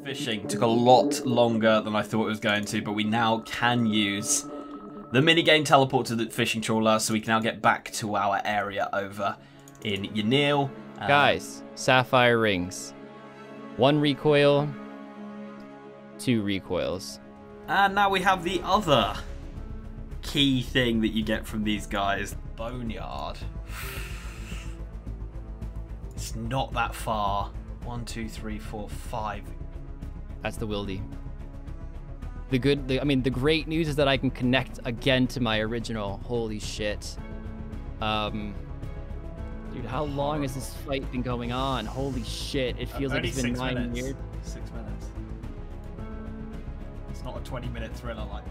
Fishing took a lot longer than I thought it was going to, but we now can use the minigame teleport to the fishing trawler, so we can now get back to our area over in Yanil. Guys, sapphire rings. 1 recoil, 2 recoils. And now we have the other key thing that you get from these guys, Boneyard. It's not that far. 1, 2, 3, 4, 5. That's the wildy. The great news is that I can connect again to my original. Holy shit. Dude, how long has this fight been going on? Holy shit. It feels like it's been 9 years. 6 minutes. It's not a 20-minute thriller like.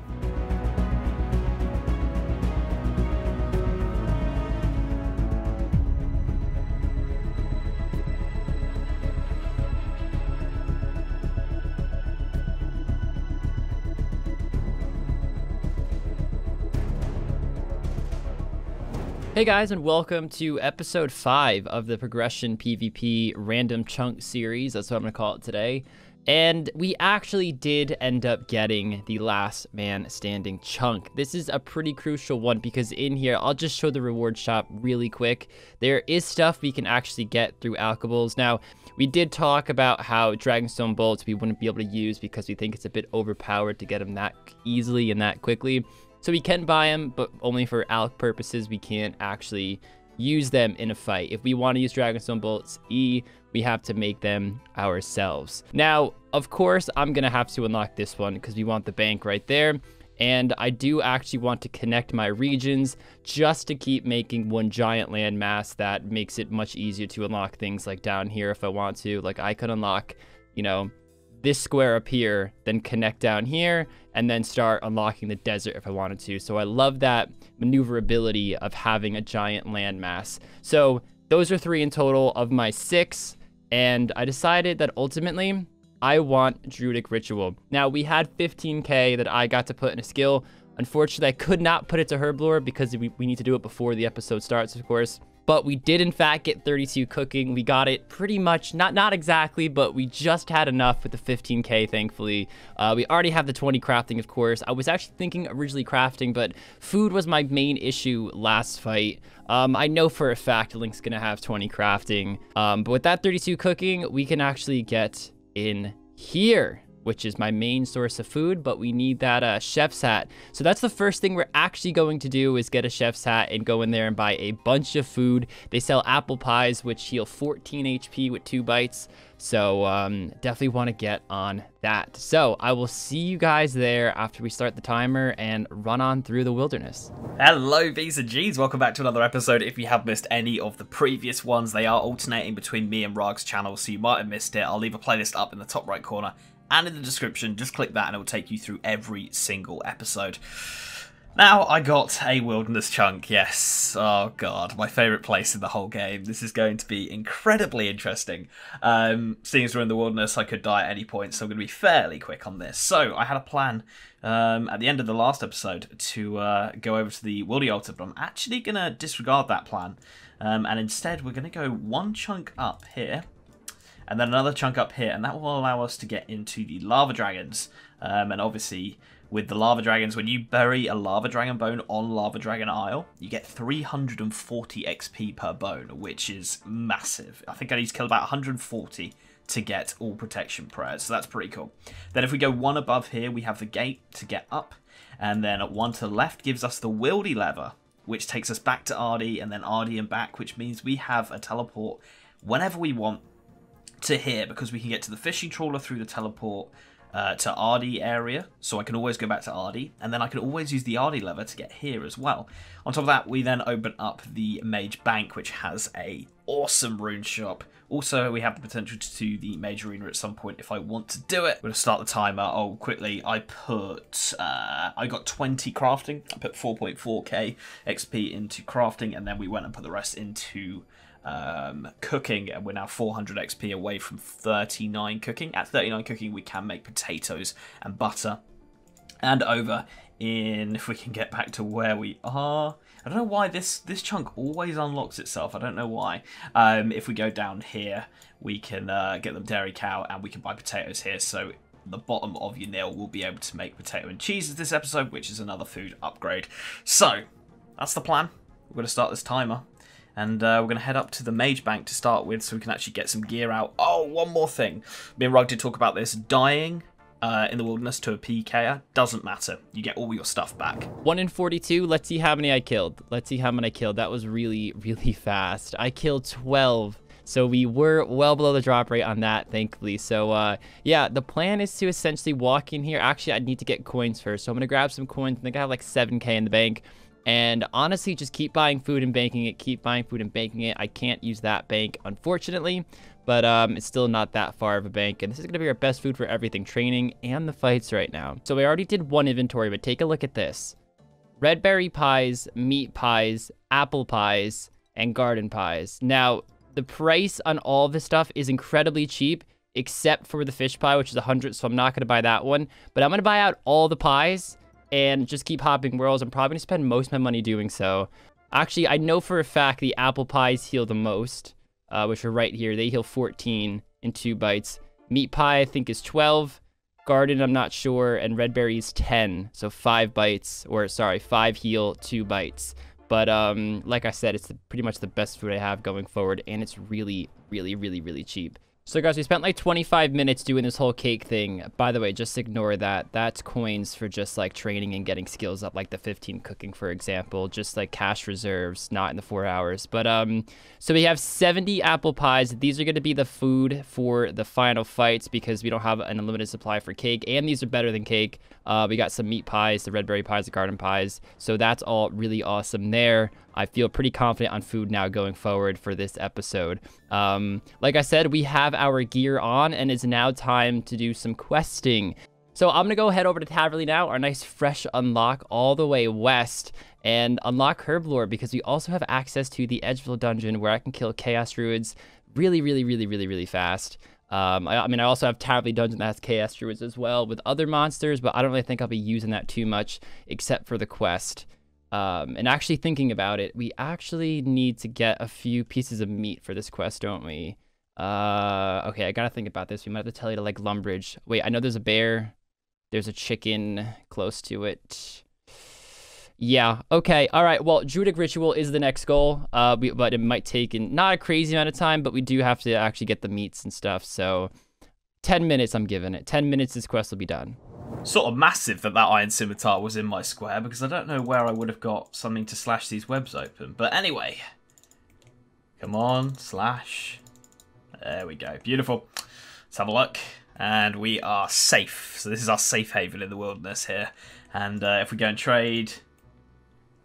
Hey guys, and welcome to episode 5 of the Progression PvP Random Chunk series. That's what I'm going to call it today. And we actually did end up getting the last man standing chunk. This is a pretty crucial one because in here, I'll just show the reward shop really quick. There is stuff we can actually get through alchables. Now, we did talk about how Dragonstone bolts we wouldn't be able to use because we think it's a bit overpowered to get them that easily and that quickly. So we can buy them, but only for alch purposes. We can't actually use them in a fight. If we want to use Dragonstone bolts we have to make them ourselves. Now, of course, I'm going to have to unlock this one because we want the bank right there. And I do actually want to connect my regions just to keep making one giant landmass that makes it much easier to unlock things like down here if I want to. Like I could unlock, you know, this square up here, then connect down here, and then start unlocking the desert if I wanted to. So I love that maneuverability of having a giant landmass. So those are 3 in total of my 6, and I decided that ultimately I want Druidic Ritual. Now we had 15k that I got to put in a skill. Unfortunately, I could not put it to Herblore because we need to do it before the episode starts, of course. But we did, in fact, get 32 cooking. We got it pretty much, not exactly, but we just had enough with the 15k, thankfully. We already have the 20 crafting, of course. I was actually thinking originally crafting, but food was my main issue last fight. I know for a fact Link's going to have 20 crafting. But with that 32 cooking, we can actually get in here, which is my main source of food, but we need that chef's hat. So that's the first thing we're actually going to do is get a chef's hat and go in there and buy a bunch of food. They sell apple pies, which heal 14 HP with 2 bites. So definitely want to get on that. So I will see you guys there after we start the timer and run on through the wilderness. Hello, B's and G's. Welcome back to another episode. If you have missed any of the previous ones, they are alternating between me and Rargh's channel, so you might have missed it. I'll leave a playlist up in the top right corner and in the description. Just click that and it will take you through every single episode. Now, I got a wilderness chunk, yes. Oh god, my favourite place in the whole game. This is going to be incredibly interesting. Seeing as we're in the wilderness, I could die at any point, so I'm going to be fairly quick on this. So, I had a plan at the end of the last episode to go over to the Wildy Altar, but I'm actually going to disregard that plan. And instead, we're going to go 1 chunk up here, and then another chunk up here, and that will allow us to get into the lava dragons. And obviously, with the lava dragons, when you bury a lava dragon bone on Lava Dragon Isle, you get 340 XP per bone, which is massive. I think I need to kill about 140 to get all protection prayers, so that's pretty cool. Then if we go 1 above here, we have the gate to get up, and then 1 to the left gives us the Wildy lever, which takes us back to Ardy, and then Ardy and back, which means we have a teleport whenever we want to here, because we can get to the fishing trawler through the teleport to Ardy area, so I can always go back to Ardy, and then I can always use the Ardy lever to get here as well. On top of that, we then open up the Mage Bank, which has a awesome rune shop. Also, we have the potential to do the Mage Arena at some point if I want to do it. I'm going to start the timer. Oh, quickly, I got 20 crafting. I put 4.4k XP into crafting, and then we went and put the rest into cooking, and we're now 400 XP away from 39 cooking. At 39 cooking, we can make potatoes and butter. And over in, if we can get back to where we are, I don't know why this chunk always unlocks itself. I don't know why. If we go down here, we can get them dairy cow, and we can buy potatoes here. So the bottom of your nail will be able to make potato and cheeses this episode, which is another food upgrade. So that's the plan. We're going to start this timer. And we're going to head up to the mage bank to start with so we can actually get some gear out. Oh, one more thing. Me and Rug did talk about this. Dying in the wilderness to a PKer doesn't matter. You get all your stuff back. 1 in 42. Let's see how many I killed. Let's see how many I killed. That was really, really fast. I killed 12. So we were well below the drop rate on that, thankfully. So, yeah, the plan is to essentially walk in here. Actually, I need to get coins first. So I'm going to grab some coins. I think I have like 7K in the bank. And honestly, just keep buying food and banking it. Keep buying food and banking it. I can't use that bank, unfortunately. But it's still not that far of a bank. And this is going to be our best food for everything. Training and the fights right now. So we already did one inventory, but take a look at this. Red berry pies, meat pies, apple pies, and garden pies. Now, the price on all this stuff is incredibly cheap, except for the fish pie, which is 100. So I'm not going to buy that one. But I'm going to buy out all the pies and just keep hopping worlds. I'm probably going to spend most of my money doing so. Actually, I know for a fact the apple pies heal the most, which are right here. They heal 14 in 2 bites. Meat pie, I think, is 12. Garden, I'm not sure. And red berry is 10. So 5 bites, or sorry, 5 heal, 2 bites. But like I said, it's pretty much the best food I have going forward. And it's really, really, really, really cheap. So guys, we spent like 25 minutes doing this whole cake thing. By the way, just ignore that. That's coins for just like training and getting skills up, like the 15 cooking, for example. Just like cash reserves, not in the 4 hours. But so we have 70 apple pies. These are going to be the food for the final fights because we don't have an unlimited supply for cake. And these are better than cake. We got some meat pies, the red berry pies, the garden pies. So that's all really awesome there. I feel pretty confident on food now going forward for this episode. Like I said, we have our gear on and it's now time to do some questing. So I'm going to go head over to Taverley now, our nice fresh unlock all the way west, and unlock Herblore because we also have access to the Edgeville dungeon where I can kill Chaos Druids really, really, really, really, really fast. I mean, I also have Taverley dungeon that has Chaos Druids as well with other monsters, but I don't really think I'll be using that too much except for the quest. And actually thinking about it, we actually need to get a few pieces of meat for this quest, don't we? Okay, I gotta think about this. We might have to tell you to like Lumbridge. Wait, I know there's a bear. There's a chicken close to it. Yeah, okay, all right. Well, Druidic Ritual is the next goal, but it might take not a crazy amount of time, but we do have to actually get the meats and stuff. So 10 minutes I'm giving it. 10 minutes, this quest will be done. Sort of massive that Iron Scimitar was in my square because I don't know where I would have got something to slash these webs open. But anyway, come on, slash. There we go. Beautiful. Let's have a look. And we are safe. So this is our safe haven in the wilderness here. And if we go and trade,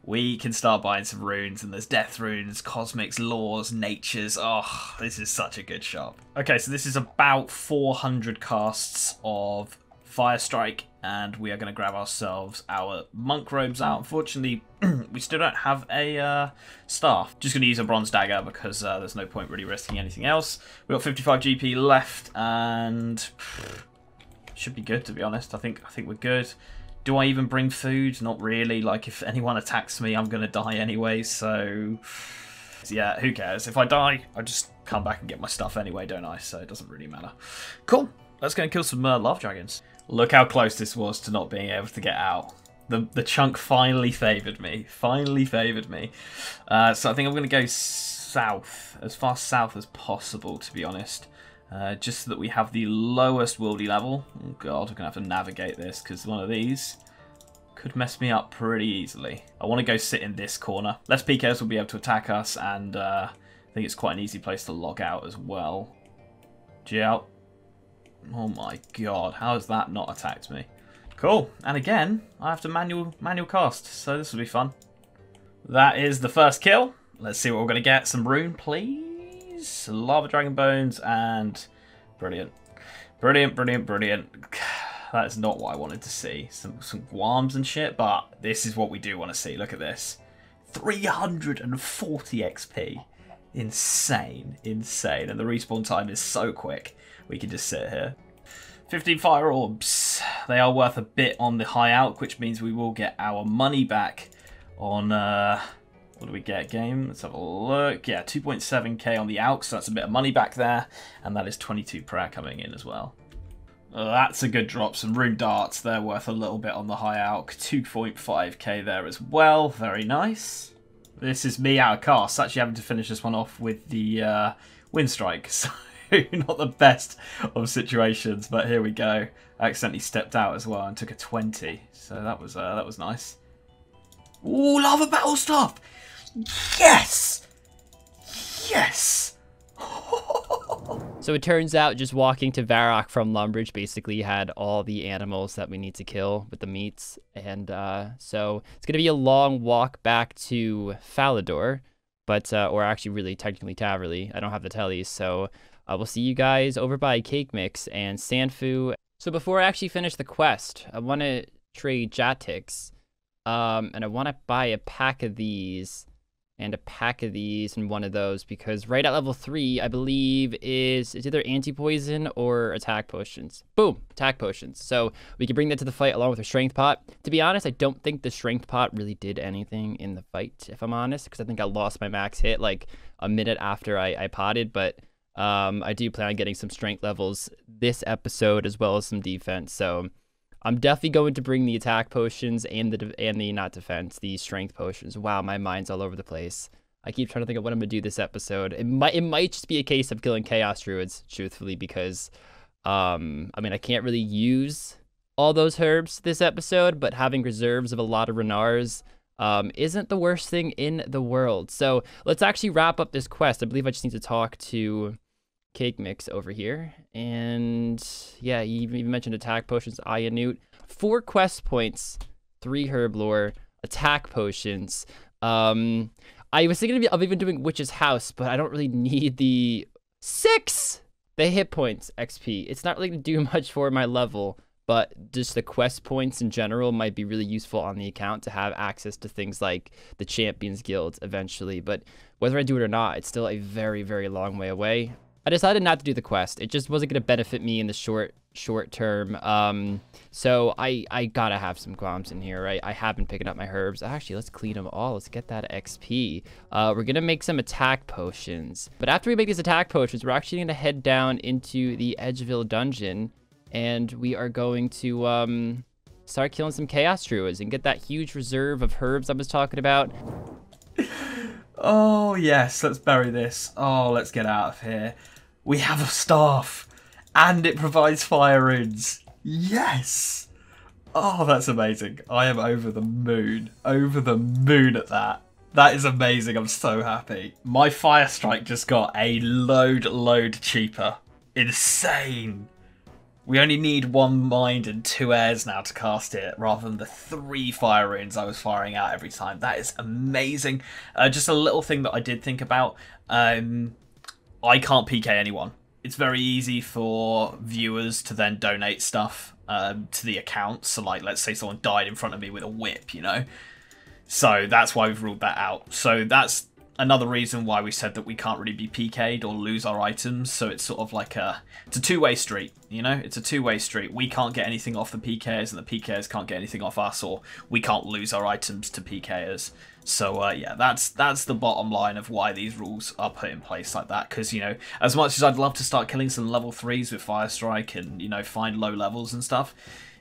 we can start buying some runes. And there's death runes, cosmics, laws, natures. Oh, this is such a good shop. Okay, so this is about 400 casts of Fire Strike, and we are going to grab ourselves our monk robes out. Unfortunately, we still don't have a staff. Just going to use a bronze dagger because there's no point really risking anything else. We've got 55 GP left, and should be good, to be honest. I think we're good. Do I even bring food? Not really. Like, if anyone attacks me, I'm going to die anyway, so yeah, who cares? If I die, I just come back and get my stuff anyway, don't I? So it doesn't really matter. Cool. Let's go and kill some lava dragons. Look how close this was to not being able to get out. The chunk finally favoured me. Finally favoured me. So I think I'm going to go south. As far south as possible, to be honest. Just so that we have the lowest wildy level. Oh god, I'm going to have to navigate this because one of these could mess me up pretty easily. I want to go sit in this corner. Less PKs will be able to attack us, and I think it's quite an easy place to log out as well. G out. Oh my god, how has that not attacked me? Cool, and again, I have to manual cast, so this will be fun. That is the first kill. Let's see what we're going to get. Some rune, please. Lava dragon bones, and brilliant. Brilliant, brilliant, brilliant. That is not what I wanted to see. Some guams and shit, but this is what we do want to see. Look at this. 340 XP. Insane, insane. And the respawn time is so quick. We can just sit here. 15 fire orbs. They are worth a bit on the high alch, which means we will get our money back on What do we get, game? Let's have a look. Yeah, 2.7k on the ALK, so that's a bit of money back there. And that is 22 prayer coming in as well. That's a good drop. Some rune darts, they're worth a little bit on the high ALK. 2.5k there as well. Very nice. This is me out of cast. Actually having to finish this one off with the wind strike. So not the best of situations, but here we go. I accidentally stepped out as well and took a 20. So that was nice. Ooh, lava battle stuff! Yes! Yes! So it turns out just walking to Varrock from Lumbridge basically had all the animals that we need to kill with the meats. And so it's going to be a long walk back to Falador, but or actually really technically Taverley. I don't have the tellies, so we'll see you guys over by Cake Mix and Sanfu. So before I actually finish the quest, I want to trade Jatix, and I want to buy a pack of these and a pack of these and one of those, because right at level 3, I believe it's either anti-poison or attack potions. Boom, attack potions. So we can bring that to the fight along with a strength pot. To be honest, I don't think the strength pot really did anything in the fight, if I'm honest, because I think I lost my max hit like a minute after I potted, but I do plan on getting some strength levels this episode as well as some defense. So I'm definitely going to bring the attack potions and the not defense, the strength potions. Wow, my mind's all over the place. I keep trying to think of what I'm gonna do this episode. It might just be a case of killing Chaos Druids, truthfully, because I mean, I can't really use all those herbs this episode, but having reserves of a lot of Renars isn't the worst thing in the world. So let's actually wrap up this quest. I believe I just need to talk to Cake Mix over here, and yeah, you even mentioned attack potions. Ayanute, 4 quest points, 3 herb lore, attack potions. I was thinking of even doing Witch's House, but I don't really need the 6 the hit points XP. It's not really gonna do much for my level, but just the quest points in general might be really useful on the account to have access to things like the Champions Guild eventually. But whether I do it or not, it's still a very, very long way away. I decided not to do the quest. It just wasn't going to benefit me in the short term. So I gotta have some gloms in here, right? I have been picking up my herbs. Actually, let's clean them all. Let's get that XP. We're going to make some attack potions. But after we make these attack potions, we're actually going to head down into the Edgeville dungeon. And we are going to start killing some Chaos Druids and get that huge reserve of herbs I was talking about. Oh, yes, let's bury this. Oh, let's get out of here. We have a staff, and it provides fire runes. Yes! Oh, that's amazing. I am over the moon. Over the moon at that. That is amazing. I'm so happy. My fire strike just got a load cheaper. Insane. We only need 1 mind and 2 airs now to cast it, rather than the 3 fire runes I was firing out every time. That is amazing. Just a little thing that I did think about. I can't PK anyone. It's very easy for viewers to then donate stuff to the account. So, like, let's say someone died in front of me with a whip, you know? So that's why we've ruled that out. So that's another reason why we said that we can't really be PK'd or lose our items. So it's sort of like it's a two-way street, you know? It's a two-way street. We can't get anything off the PKers, and the PKers can't get anything off us, or we can't lose our items to PKers. So yeah, that's the bottom line of why these rules are put in place like that. Because, you know, as much as I'd love to start killing some level 3s with Fire Strike and, you know, find low levels and stuff,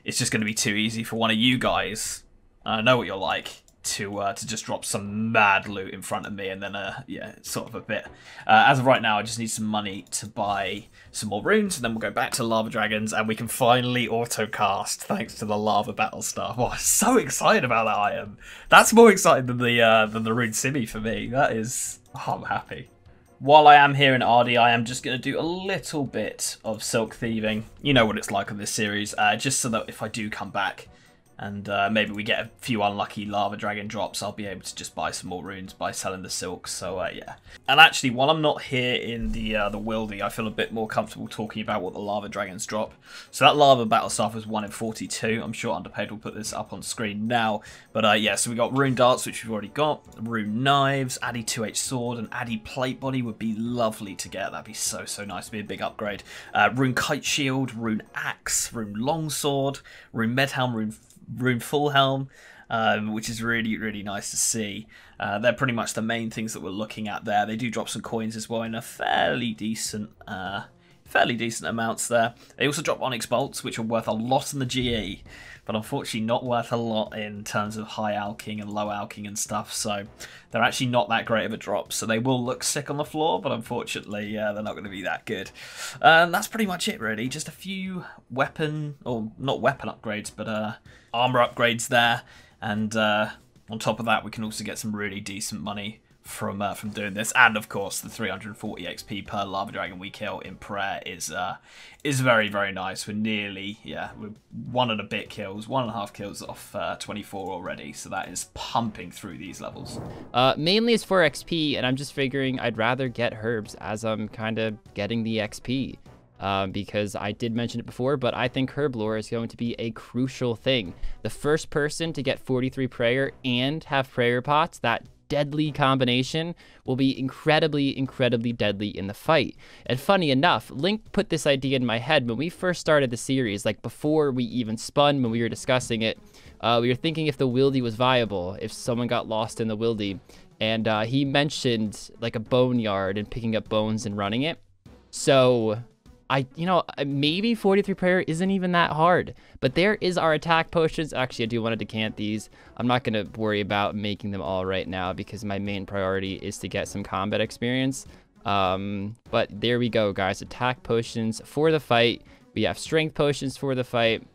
it's just going to be too easy for one of you guys, I know what you're like, to just drop some mad loot in front of me, and then yeah, it's sort of a bit as of right now I just need some money to buy some more runes, and then we'll go back to lava dragons and we can finally auto cast thanks to the lava battle stuff. Oh, I'm so excited about that item. That's more exciting than the rune simmy for me. That is, oh, I'm happy. While I am here in Ardy, I am just going to do a little bit of silk thieving. You know what it's like on this series, just so that if I do come back and maybe we get a few unlucky lava dragon drops, I'll be able to just buy some more runes by selling the silk. So yeah. And actually, while I'm not here in the Wildy, I feel a bit more comfortable talking about what the lava dragons drop. So that lava battle staff was 1 in 42. I'm sure Underpaid will put this up on screen now. But yeah, so we got rune darts, which we've already got, rune knives, Addy 2H sword, and Addy plate body would be lovely to get. That'd be so nice. Be a big upgrade. Rune kite shield, rune axe, rune longsword, rune medhelm, rune full helm, which is really, really nice to see. They're pretty much the main things that we're looking at there. They do drop some coins as well in a fairly decent amounts there. They also drop Onyx Bolts, which are worth a lot in the GE, but unfortunately not worth a lot in terms of high alking and low alking and stuff, so they're actually not that great of a drop. So they will look sick on the floor, but unfortunately they're not going to be that good. And that's pretty much it really, just a few weapon, or not weapon upgrades, but armor upgrades there, and on top of that we can also get some really decent money from doing this, and of course the 340 XP per lava dragon we kill in prayer is very, very nice. We're nearly, we're 1 and a bit kills, 1.5 kills off 24 already, so that is pumping through these levels. Mainly it's for XP, and I'm just figuring I'd rather get herbs as I'm kind of getting the XP. Because I did mention it before, but I think herb lore is going to be a crucial thing. The first person to get 43 prayer and have prayer pots, that deadly combination, will be incredibly, incredibly deadly in the fight. And funny enough, Link put this idea in my head when we first started the series, like before we even spun, when we were discussing it. We were thinking if the wildy was viable, if someone got lost in the wildy, and he mentioned like a boneyard and picking up bones and running it. So maybe 43 prayer isn't even that hard, but there is our attack potions. Actually, I do want to decant these. I'm not going to worry about making them all right now because my main priority is to get some combat experience. But there we go, guys. Attack potions for the fight. We have strength potions for the fight,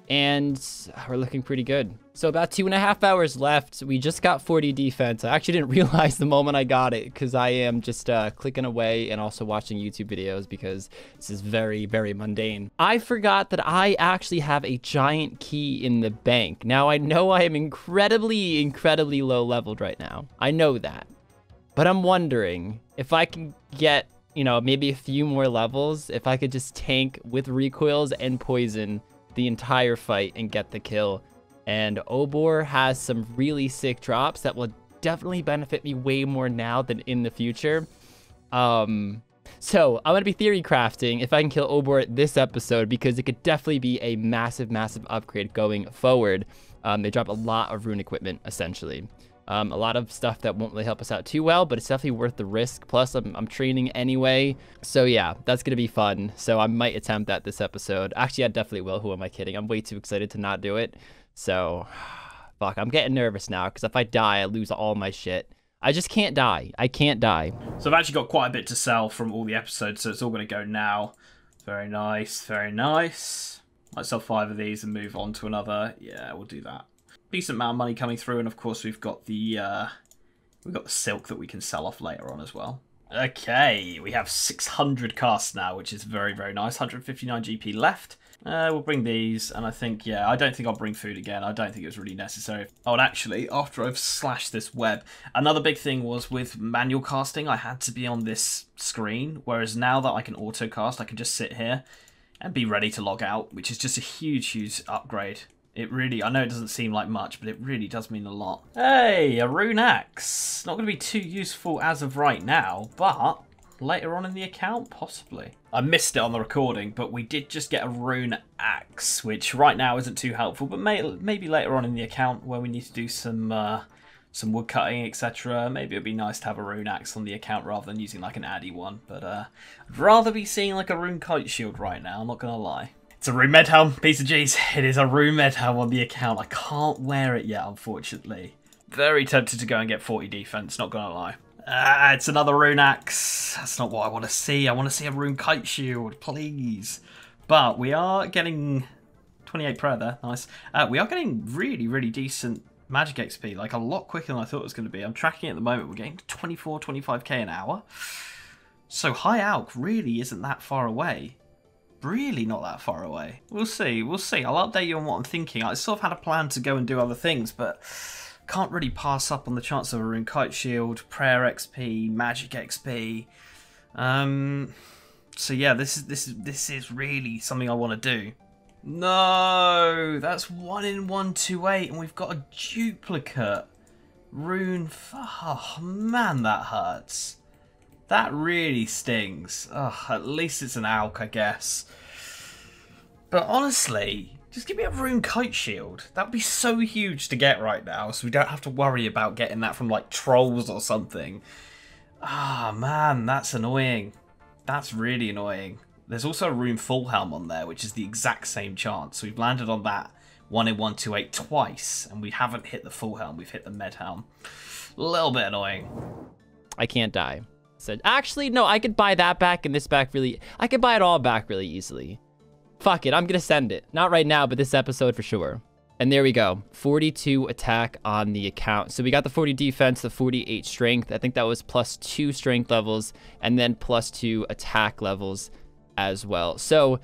and we're looking pretty good. So about 2.5 hours left. We just got 40 defense. I actually didn't realize the moment I got it because I am just clicking away and also watching YouTube videos because this is very, very mundane. I forgot that I actually have a giant key in the bank. Now, I know I am incredibly, incredibly low leveled right now. I know that. But I'm wondering if I can get, maybe a few more levels, if I could just tank with recoils and poison the entire fight and get the kill. And Obor has some really sick drops that will definitely benefit me way more now than in the future. So I'm going to be theory crafting if I can kill Obor this episode, because it could definitely be a massive, massive upgrade going forward. They drop a lot of rune equipment, essentially. A lot of stuff that won't really help us out too well, but it's definitely worth the risk. Plus, I'm training anyway. So yeah, that's going to be fun. So I might attempt that this episode. Actually, I definitely will. Who am I kidding? I'm way too excited to not do it. So, fuck, I'm getting nervous now, because if I die, I lose all my shit. I just can't die. I can't die. So I've actually got quite a bit to sell from all the episodes, so it's all going to go now. Very nice, very nice. Might sell 5 of these and move on to another. Yeah, we'll do that. Decent amount of money coming through, and of course we've got the silk that we can sell off later on as well. Okay, we have 600 casts now, which is very, very nice. 159 GP left. We'll bring these, and I think, I don't think I'll bring food again. I don't think it was really necessary. Oh, and actually, after I've slashed this web, another big thing was with manual casting, I had to be on this screen, whereas now that I can auto cast, I can just sit here and be ready to log out, which is just a huge, huge upgrade. It really, I know it doesn't seem like much, but it really does mean a lot. Hey, a rune axe. Not going to be too useful as of right now, but later on in the account, possibly. I missed it on the recording, but we did just get a rune axe, which right now isn't too helpful, but maybe later on in the account where we need to do some wood cutting, etc. Maybe it'd be nice to have a rune axe on the account rather than using like an addy one, but I'd rather be seeing like a rune kite shield right now, I'm not going to lie. It's a rune med helm, piece of G's. It is a rune med helm on the account. I can't wear it yet, unfortunately. Very tempted to go and get 40 defense, not gonna lie. It's another rune axe. That's not what I want to see. I want to see a rune kite shield, please. But we are getting 28 prayer there, nice. We are getting really, really decent magic XP, like a lot quicker than I thought it was going to be. I'm tracking it at the moment. We're getting 24, 25k an hour. So high alch really isn't that far away. Really not that far away. We'll see, we'll see. I'll update you on what I'm thinking. I sort of had a plan to go and do other things, but can't really pass up on the chance of a rune kite shield, prayer XP, magic XP. So yeah, this is really something I want to do. No, that's 1 in 128, and we've got a duplicate rune. Oh man, that hurts. That really stings. Ugh, at least it's an alch, I guess. But honestly, Just give me a rune kite shield. That'd be so huge to get right now, so we don't have to worry about getting that from like trolls or something. Ah, man, that's annoying. That's really annoying. There's also a rune full helm on there, which is the exact same chance. So we've landed on that 1 in 128 twice, and we haven't hit the full helm. We've hit the med helm. A little bit annoying. I can't die. Said, actually, no, I could buy that back and this back really... I could buy it all back really easily. Fuck it, I'm gonna send it. Not right now, but this episode for sure. And there we go. 42 attack on the account. So we got the 40 defense, the 48 strength. I think that was +2 strength levels, and then +2 attack levels as well. So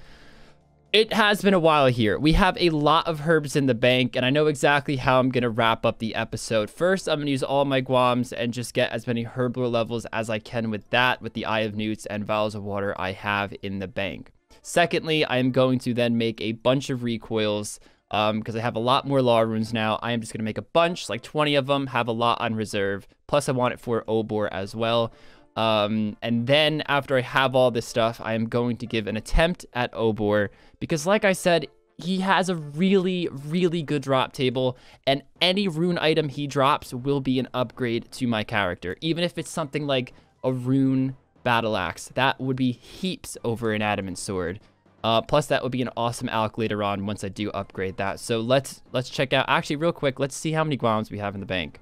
it has been a while here. We have a lot of herbs in the bank, and I know exactly how I'm going to wrap up the episode. First, I'm going to use all my guams and just get as many herb lore levels as I can with that, with the Eye of Newts and Vials of Water I have in the bank. Secondly, I am going to then make a bunch of recoils because I have a lot more law runes now. I am just going to make a bunch, like 20 of them, have a lot on reserve. Plus, I want it for Obor as well. And then after I have all this stuff, I am going to give an attempt at Obor because, like I said, he has a really, really good drop table, and any rune item he drops will be an upgrade to my character. Even if it's something like a rune battle axe, that would be heaps over an adamant sword. Plus, that would be an awesome alch later on once I do upgrade that. So let's check out. Actually, real quick, let's see how many guams we have in the bank.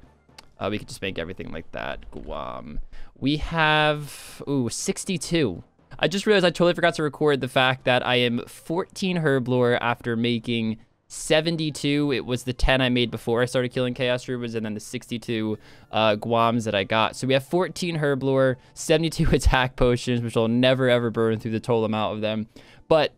We could just make everything like that. Guam. We have, 62. I just realized I totally forgot to record the fact that I am 14 herb lore after making 72. It was the 10 I made before I started killing Chaos Rubens, and then the 62 guams that I got. So we have 14 herb lore, 72 attack potions, which I'll never ever burn through the total amount of them. But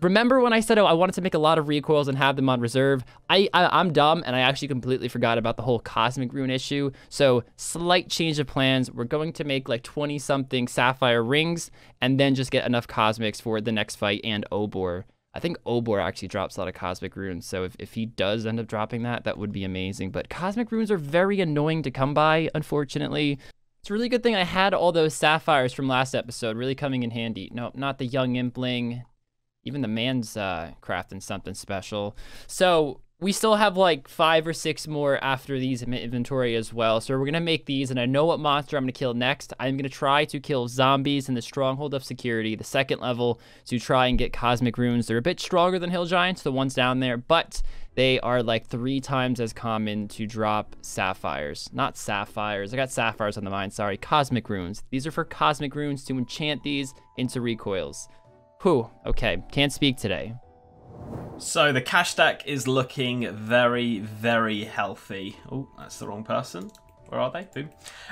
remember when I said, oh, I wanted to make a lot of recoils and have them on reserve? I'm dumb, and I actually completely forgot about the whole cosmic rune issue. So slight change of plans. We're going to make like 20-something sapphire rings and then just get enough cosmics for the next fight and Obor. I think Obor actually drops a lot of cosmic runes, so if he does end up dropping that, that would be amazing. But cosmic runes are very annoying to come by, unfortunately. It's a really good thing I had all those sapphires from last episode really coming in handy. No, not the young impling. Even the man's crafting something special. So we still have like 5 or 6 more after these in inventory as well. So we're going to make these, and I know what monster I'm going to kill next. I'm going to try to kill zombies in the Stronghold of Security, the 2nd level, to try and get cosmic runes. They're a bit stronger than hill giants, the ones down there, but they are like 3 times as common to drop sapphires. Not sapphires. I got sapphires on the mind. Sorry. Cosmic runes. These are for cosmic runes to enchant these into recoils. Whew, okay, can't speak today. So the cash stack is looking very, very healthy. Oh, that's the wrong person. Where are they? Boom.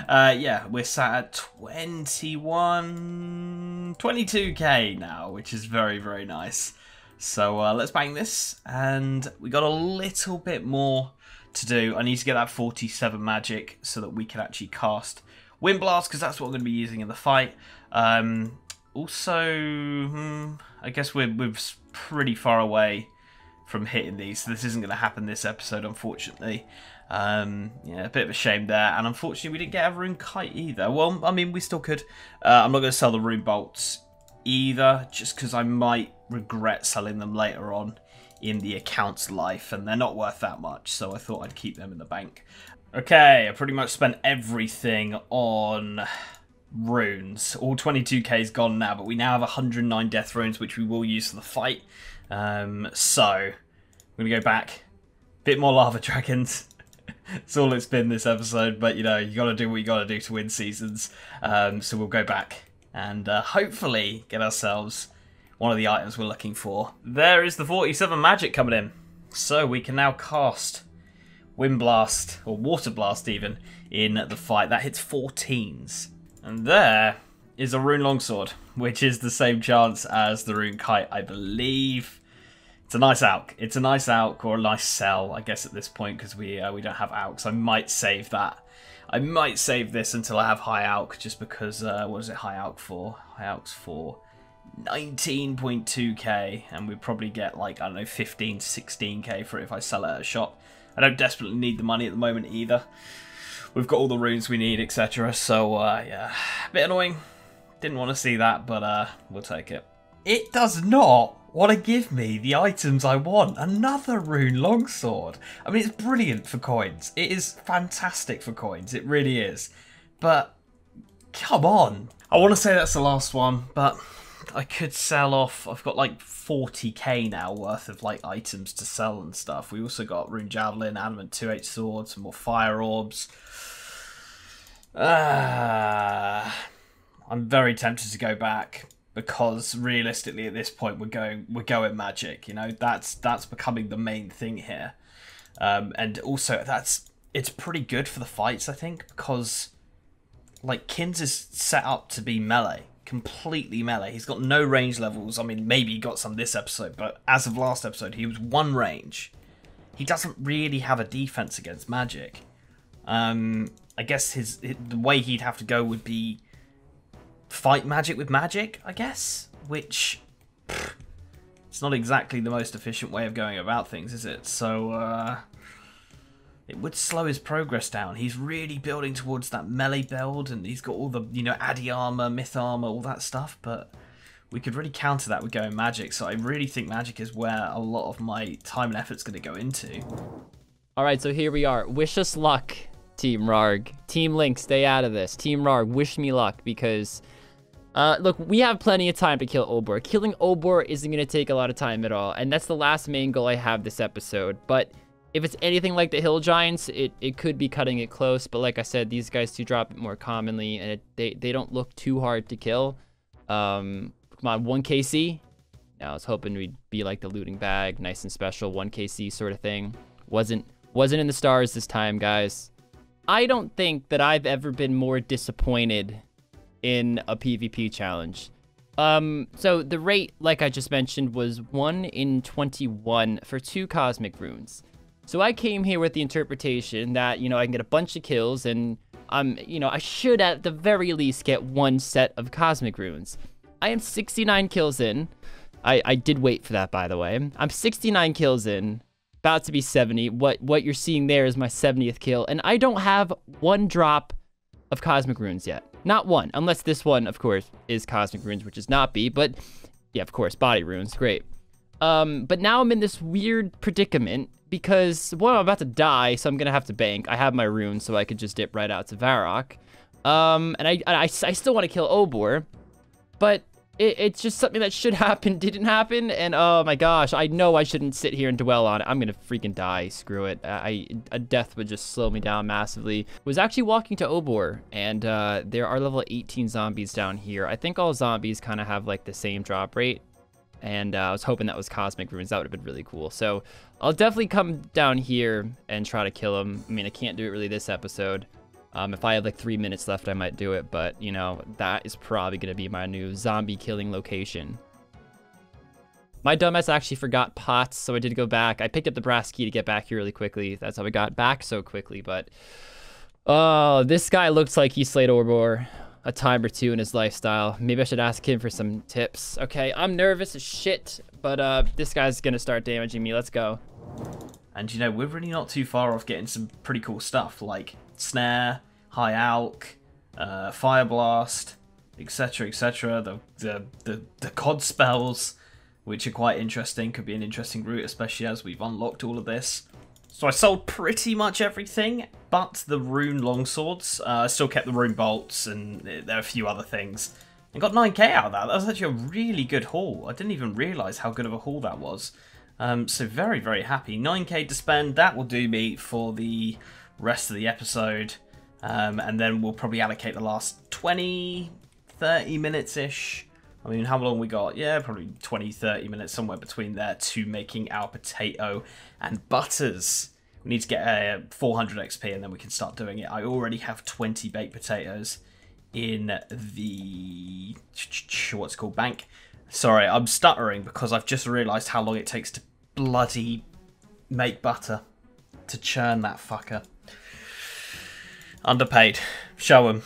Yeah, we're sat at 22k now, which is very, very nice. So let's bang this. And we got a little bit more to do. I need to get that 47 magic so that we can actually cast Wind Blast, because that's what I'm going to be using in the fight. Also, I guess we're pretty far away from hitting these, so this isn't going to happen this episode, unfortunately. Yeah, a bit of a shame there, and unfortunately we didn't get a rune kite either. Well, I mean, we still could. I'm not going to sell the rune bolts either, just because I might regret selling them later on in the account's life, and they're not worth that much, so I thought I'd keep them in the bank. Okay, I pretty much spent everything on runes. All 22k is gone now, but we now have 109 death runes, which we will use for the fight. So I'm gonna go back, bit more lava dragons. That's all it's been this episode, but you know, you gotta do what you gotta do to win seasons. So we'll go back and hopefully get ourselves one of the items we're looking for. There is the 47 magic coming in, so we can now cast Wind Blast, or Water Blast even, in the fight. That hits 14s. And there is a Rune Longsword, which is the same chance as the Rune Kite, I believe. It's a nice alch. It's a nice alch, or a nice sell, I guess, at this point, because we don't have alchs. I might save that. I might save this until I have high alch, just because, what is it high alch for? High alch's for 19.2k, and we'd probably get, like, I don't know, 15, 16k for it if I sell it at a shop. I don't desperately need the money at the moment either. We've got all the runes we need, etc. So, yeah, a bit annoying. Didn't want to see that, but we'll take it. It does not want to give me the items I want. Another rune longsword. I mean, it's brilliant for coins. It is fantastic for coins. It really is. But, come on. I want to say that's the last one, but I could sell off. I've got like 40k now worth of like items to sell and stuff. We also got rune javelin, adamant 2H sword, some more fire orbs. I'm very tempted to go back because realistically at this point we're going magic. You know, that's becoming the main thing here, and also it's pretty good for the fights, I think, because like Kins is set up to be melee, completely melee. He's got no range levels. I mean, maybe he got some this episode, but as of last episode, he was 1 range. He doesn't really have a defense against magic. I guess the way he'd have to go would be fight magic with magic, I guess, which it's not exactly the most efficient way of going about things, is it? So it would slow his progress down. He's really building towards that melee build, and he's got all the, you know, Addy armor, myth armor, all that stuff, but we could really counter that with going magic. So I really think magic is where a lot of my time and effort's going to go into. All right, so here we are. Wish us luck, Team Rargh. Team Link, stay out of this. Team Rargh, wish me luck, because look, we have plenty of time to kill Obor. Killing Obor isn't going to take a lot of time at all, and that's the last main goal I have this episode. But if it's anything like the Hill Giants, it could be cutting it close. But like I said, these guys do drop it more commonly, and they don't look too hard to kill. Come on, 1KC. Now I was hoping we'd be like the looting bag, nice and special, 1KC sort of thing. Wasn't in the stars this time, guys. I don't think that I've ever been more disappointed in a PvP challenge. So the rate, like I just mentioned, was 1 in 21 for 2 cosmic runes. So I came here with the interpretation that, you know, I can get a bunch of kills and you know, I should at the very least get 1 set of cosmic runes. I am 69 kills in. I did wait for that, by the way. I'm 69 kills in, about to be 70. What you're seeing there is my 70th kill, and I don't have 1 drop of cosmic runes yet. Not 1, unless this one, of course, is cosmic runes, which is not B, but yeah, of course, body runes, great. But now I'm in this weird predicament because, well, I'm about to die, so I'm gonna have to bank. I have my runes, so I could just dip right out to Varrock. And I still want to kill Obor, but it's just something that should happen, didn't happen, and oh my gosh, I know I shouldn't sit here and dwell on it. I'm gonna freaking die, screw it. A death would just slow me down massively. Was actually walking to Obor, and there are level 18 zombies down here. I think all zombies kind of have like the same drop rate, and I was hoping that was cosmic runes. That would have been really cool. So I'll definitely come down here and try to kill him. I mean, I can't do it really this episode. If I have like 3 minutes left, I might do it, but you know, that is probably gonna be my new zombie killing location. My dumbass actually forgot pots, so I did go back. I picked up the brass key to get back here really quickly. That's how we got back so quickly, but oh, this guy looks like he slayed Obor a time or 2 in his lifestyle. Maybe I should ask him for some tips. Okay, I'm nervous as shit, but this guy's gonna start damaging me. Let's go. And you know, we're really not too far off getting some pretty cool stuff like snare, high alch, fire blast, etc, etc. The COD spells, which are quite interesting, could be an interesting route, especially as we've unlocked all of this. So I sold pretty much everything but the rune longswords. I still kept the rune bolts, and there are a few other things. I got 9k out of that. That was actually a really good haul. I didn't even realise how good of a haul that was. So very, very happy. 9k to spend. That will do me for the rest of the episode. And then we'll probably allocate the last 20, 30 minutes-ish. I mean, how long we got? Yeah, probably 20, 30 minutes, somewhere between there, to making our potato and butters. We need to get 400 XP, and then we can start doing it. I already have 20 baked potatoes in the, what's it called, bank. Sorry, I'm stuttering because I've just realised how long it takes to bloody make butter, to churn that fucker. Underpaid. Show him.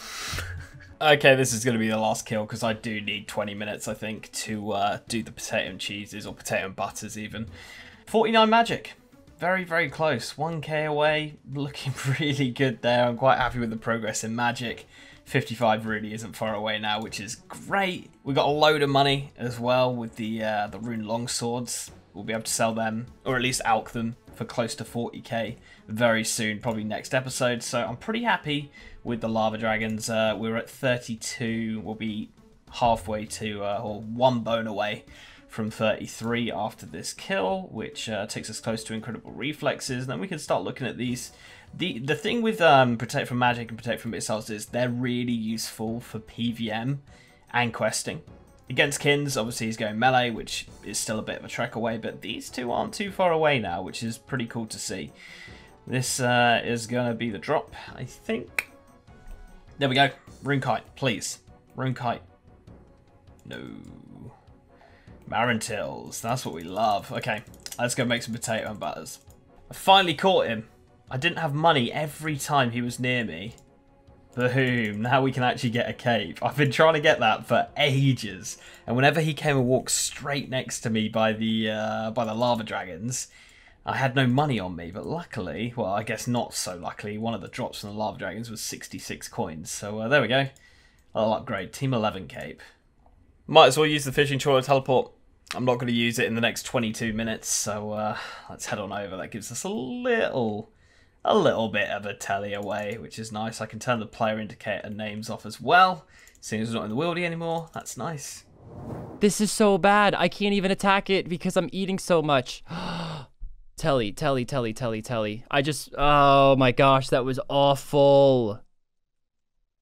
Okay, this is going to be the last kill because I do need 20 minutes, I think, to do the potato and cheeses, or potato and butters even. 49 magic. Very, very close. 1k away. Looking really good there. I'm quite happy with the progress in magic. 55 really isn't far away now, which is great. We got a load of money as well with the rune longswords. We'll be able to sell them, or at least alch them, for close to 40k very soon, probably next episode. So I'm pretty happy with the lava dragons. We're at 32. We'll be halfway to, or one bone away from 33 after this kill, which takes us close to incredible reflexes. And then we can start looking at these. The thing with protect from magic and protect from missiles is they're really useful for PVM and questing. Against Kins, obviously he's going melee, which is still a bit of a trek away, but these two aren't too far away now, which is pretty cool to see. This is going to be the drop, I think. There we go. Rune Kite, please. Rune Kite. No. Marintils, that's what we love. Okay, let's go make some potato and butters. I finally caught him. I didn't have money every time he was near me. Boom, now we can actually get a cave. I've been trying to get that for ages. And whenever he came and walked straight next to me by the lava dragons, I had no money on me. But luckily, well, I guess not so luckily, one of the drops from the lava dragons was 66 coins. So there we go. I'll upgrade. Team 11 cape. Might as well use the fishing trawler teleport. I'm not going to use it in the next 22 minutes. So let's head on over. That gives us a little bit of a telly away, which is nice. I can turn the player indicator names off as well, seeing as it's not in the wildy anymore. That's nice. This is so bad. I can't even attack it because I'm eating so much. Telly. I just, oh my gosh, that was awful.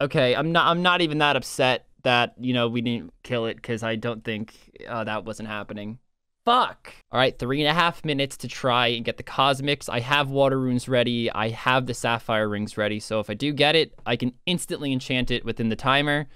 Okay, I'm not even that upset that, you know, we didn't kill it because I don't think that wasn't happening. Fuck. All right, 3.5 minutes to try and get the cosmics. I have water runes ready. I have the sapphire rings ready. So if I do get it, I can instantly enchant it within the timer.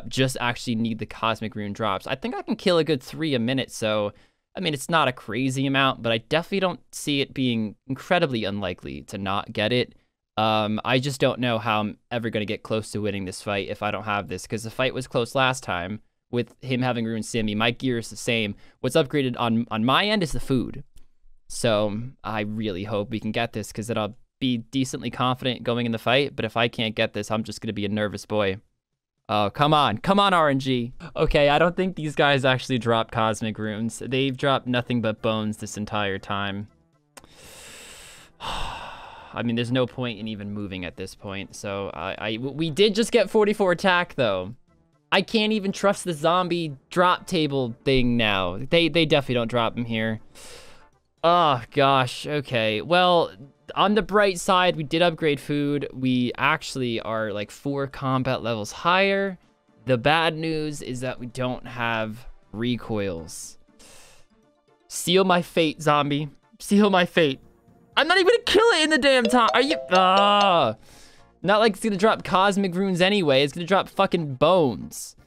Just actually need the cosmic rune drops. I think I can kill a good 3 a minute. So, I mean, it's not a crazy amount, but I definitely don't see it being incredibly unlikely to not get it. I just don't know how I'm ever going to get close to winning this fight if I don't have this, because the fight was close last time. With him having Rune Simmy, my gear is the same. What's upgraded on my end is the food. So I really hope we can get this, because then I'll be decently confident going in the fight. But if I can't get this, I'm just going to be a nervous boy. Oh, come on, RNG. Okay, I don't think these guys actually drop cosmic runes. They've dropped nothing but bones this entire time. I mean, there's no point in even moving at this point. So we did just get 44 attack, though. I can't even trust the zombie drop table thing now. They definitely don't drop them here. Oh, gosh. Okay. Well, on the bright side, we did upgrade food. We actually are like 4 combat levels higher. The bad news is that we don't have recoils. Seal my fate, zombie. Seal my fate. I'm not even gonna kill it in the damn time. Are you? Not like it's gonna drop cosmic runes anyway. It's gonna drop fucking bones.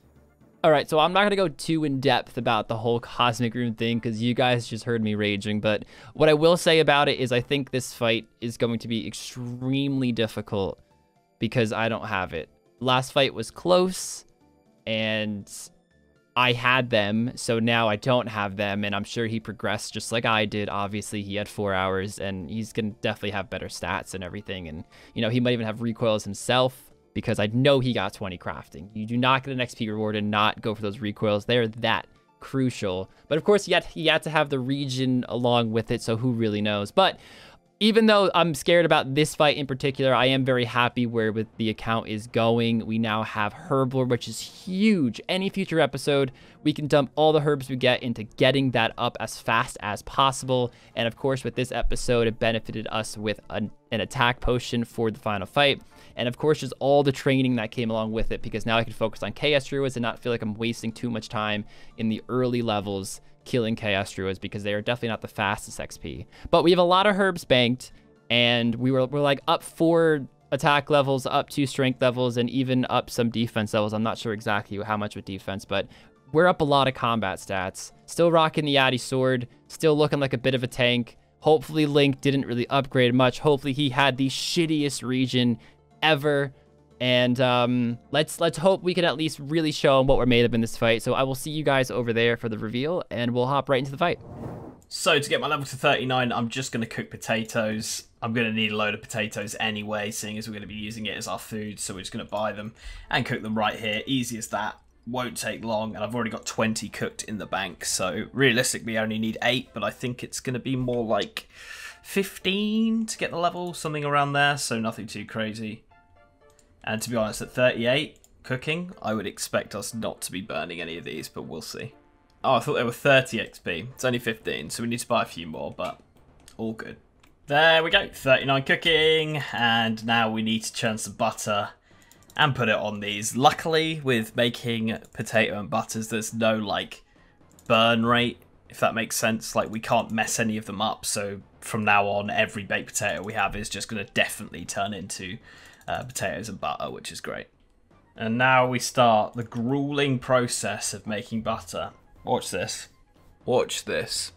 All right, so I'm not gonna go too in depth about the whole cosmic rune thing because you guys just heard me raging. But what I will say about it is I think this fight is going to be extremely difficult because I don't have it. Last fight was close and I had them, so now I don't have them, and I'm sure he progressed just like I did. Obviously, he had 4 hours, and he's going to definitely have better stats and everything, and, you know, he might even have recoils himself, because I know he got 20 crafting. You do not get an XP reward and not go for those recoils. They're that crucial. But, of course, he had to have the region along with it, so who really knows? But even though I'm scared about this fight in particular, I am very happy where the account is going. We now have Herblore, which is huge. Any future episode, we can dump all the herbs we get into getting that up as fast as possible. And of course, with this episode, it benefited us with an attack potion for the final fight. And of course, just all the training that came along with it, because now I can focus on Chaos Druids and not feel like I'm wasting too much time in the early levels killing Chaos Druids, because they are definitely not the fastest XP. But we have a lot of herbs banked, and we're like up 4 attack levels, up 2 strength levels, and even up some defense levels. I'm not sure exactly how much with defense, but we're up a lot of combat stats. Still rocking the Yati sword, still looking like a bit of a tank. Hopefully Link didn't really upgrade much. Hopefully he had the shittiest region ever. And let's hope we can at least really show them what we're made of in this fight. So I will see you guys over there for the reveal, and we'll hop right into the fight. So to get my level to 39, I'm just going to cook potatoes. I'm going to need a load of potatoes anyway, seeing as we're going to be using it as our food. So we're just going to buy them and cook them right here. Easy as that. Won't take long. And I've already got 20 cooked in the bank. So realistically, I only need 8. But I think it's going to be more like 15 to get the level. Something around there. So nothing too crazy. And to be honest, at 38 cooking, I would expect us not to be burning any of these. But we'll see. Oh, I thought they were 30 XP. It's only 15, so we need to buy a few more, but all good. There we go, 39 cooking, and now we need to churn some butter and put it on these. Luckily, with making potato and butters, there's no, like, burn rate, if that makes sense. Like, we can't mess any of them up, so from now on, every baked potato we have is just going to definitely turn into potatoes and butter, which is great. And now we start the grueling process of making butter. Watch this. Watch this.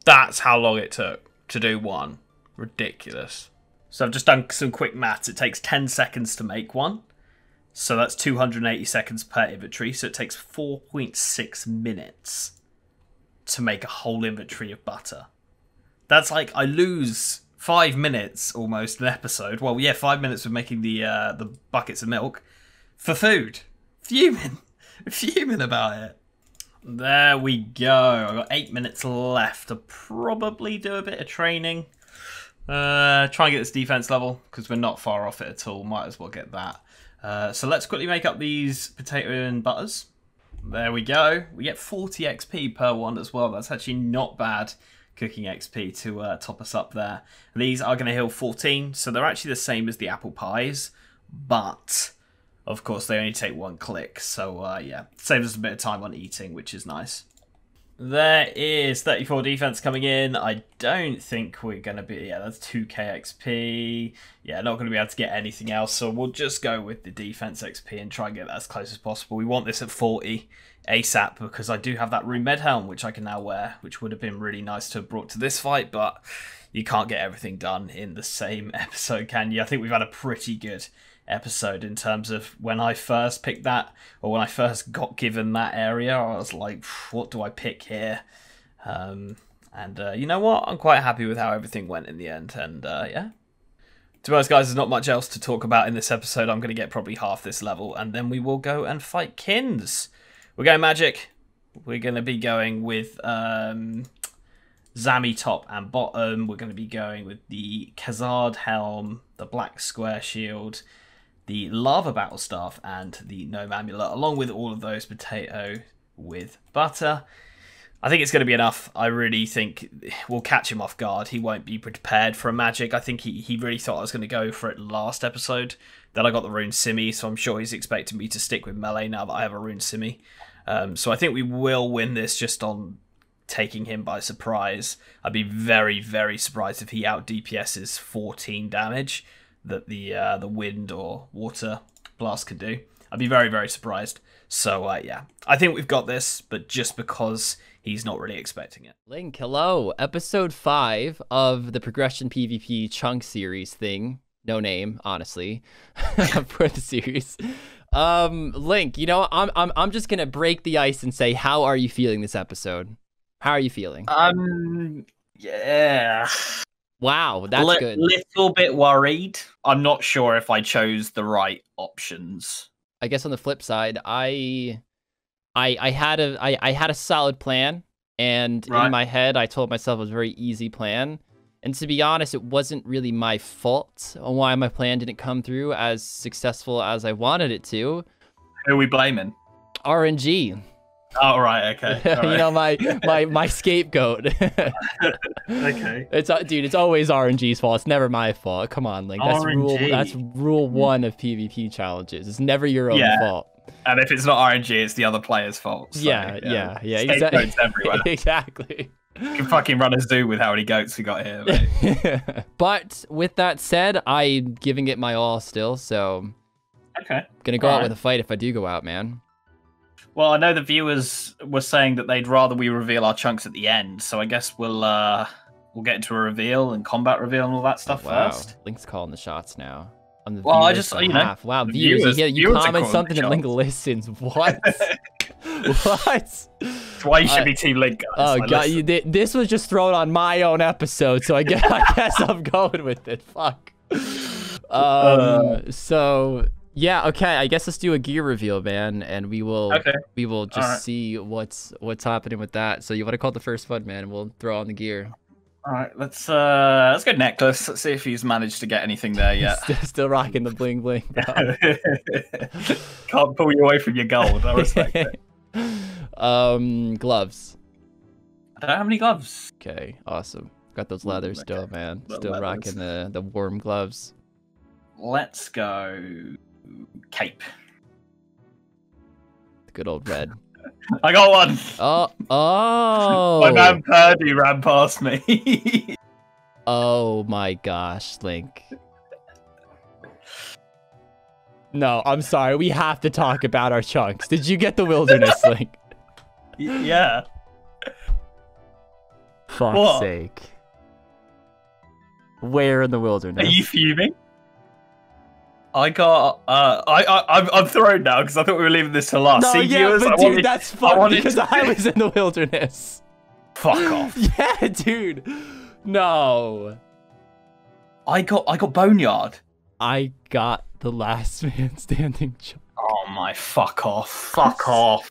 That's how long it took to do one. Ridiculous. So I've just done some quick maths. It takes 10 seconds to make one. So that's 280 seconds per inventory. So it takes 4.6 minutes to make a whole inventory of butter. That's like, I lose 5 minutes almost an episode. Well, yeah, 5 minutes of making the buckets of milk for food. Fuming about it. There we go. I've got 8 minutes left to probably do a bit of training. Try and get this defense level because we're not far off it at all. Might as well get that. So let's quickly make up these potato and butters. There we go. We get 40 XP per one as well. That's actually not bad. Cooking XP to top us up there. These are going to heal 14, so they're actually the same as the apple pies, but of course they only take 1 click, so yeah, saves us a bit of time on eating, which is nice. There is 34 defense coming in. I don't think we're going to be, yeah, that's 2k XP. Yeah, not going to be able to get anything else, so we'll just go with the defense XP and try and get that as close as possible. We want this at 40 ASAP because I do have that rune med helm, which I can now wear, which would have been really nice to have brought to this fight, but you can't get everything done in the same episode, can you? I think we've had a pretty good episode in terms of when I first picked that, or when I first got given that area, I was like, what do I pick here? You know what? I'm quite happy with how everything went in the end, and yeah. To be honest, guys, there's not much else to talk about in this episode. I'm going to get probably half this level, and then we will go and fight Kins. We're going magic. We're going to be going with Zami top and bottom. We're going to be going with the Khazard helm, the black square shield, the lava battle staff, and the gnome amulet, along with all of those potato with butter. I think it's going to be enough. I really think we'll catch him off guard. He won't be prepared for a magic. I think he really thought I was going to go for it last episode. Then I got the rune simi, so I'm sure he's expecting me to stick with melee now that I have a rune simi. So I think we will win this just on taking him by surprise. I'd be very, very surprised if he out DPS's 14 damage that the wind or water blast could do. I'd be very, very surprised. So yeah, I think we've got this, but just because he's not really expecting it. Link, hello. Episode 5 of the Progression PvP chunk series thing. No name, honestly, for the series. Link, you know, I'm just gonna break the ice and say, how are you feeling this episode? How are you feeling? Yeah. Wow, that's good. Little bit worried. I'm not sure if I chose the right options. I guess on the flip side, I had a solid plan, and in my head, I told myself it was a very easy plan. And to be honest, it wasn't really my fault on why my plan didn't come through as successful as I wanted it to. Who are we blaming? RNG. Oh, right, okay. Right. You know, my scapegoat. Okay. It's always RNG's fault. It's never my fault. Come on, Link. That's rule 1 of PvP challenges. It's never your own fault. And if it's not RNG, it's the other player's fault. So, yeah. Exactly. Everywhere. Exactly. You can fucking run a zoo with how many goats we got here, mate. But with that said, I'm giving it my all still, so okay. Gonna go out with a fight if I do go out, man. Well, I know the viewers were saying that they'd rather we reveal our chunks at the end, so I guess we'll get into a reveal and combat reveal and all that stuff first. Link's calling the shots now. on the Well, I viewers' just, behalf. Wow, viewers, you viewers are comment calling something the and Link shots. listens. What? What? That's why you should be Team Link, guys. Oh god, this was just thrown on my own episode, so I guess I'm going with it. Fuck. So yeah, okay. I guess let's do a gear reveal, man, and we will just see what's happening with that. So you want to call the first one, man, and we'll throw on the gear. All right, let's go necklace. Let's see if he's managed to get anything there yet. Still rocking the bling bling. Can't pull you away from your gold. I respect it. Gloves. I don't have any gloves. Okay, awesome. Got those leathers still, man. Still leathers. rocking the warm gloves. Let's go cape. Good old red. I got one. Oh. My man Purdy ran past me. Oh my gosh, Link. No, I'm sorry. We have to talk about our chunks. Did you get the wilderness, Link? Yeah. Fuck's sake. Where in the wilderness? Are you fuming? I got I'm thrown now because I thought we were leaving this to last. No, See, yeah, viewers, but dude, that's fun because I was in the wilderness. Fuck off. Yeah, dude. No. I got boneyard. I got the last man standing chunk. Oh my, fuck off. Fuck off.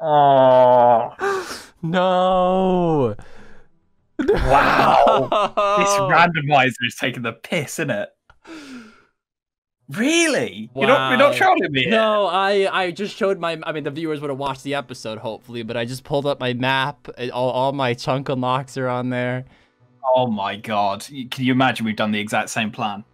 Oh. No. Wow. This randomizer is taking the piss, isn't it? Really? Wow. You're not trolling me here? No, I just showed I mean, the viewers would have watched the episode, hopefully, but I just pulled up my map. All my chunk unlocks are on there. Oh my god. Can you imagine we've done the exact same plan?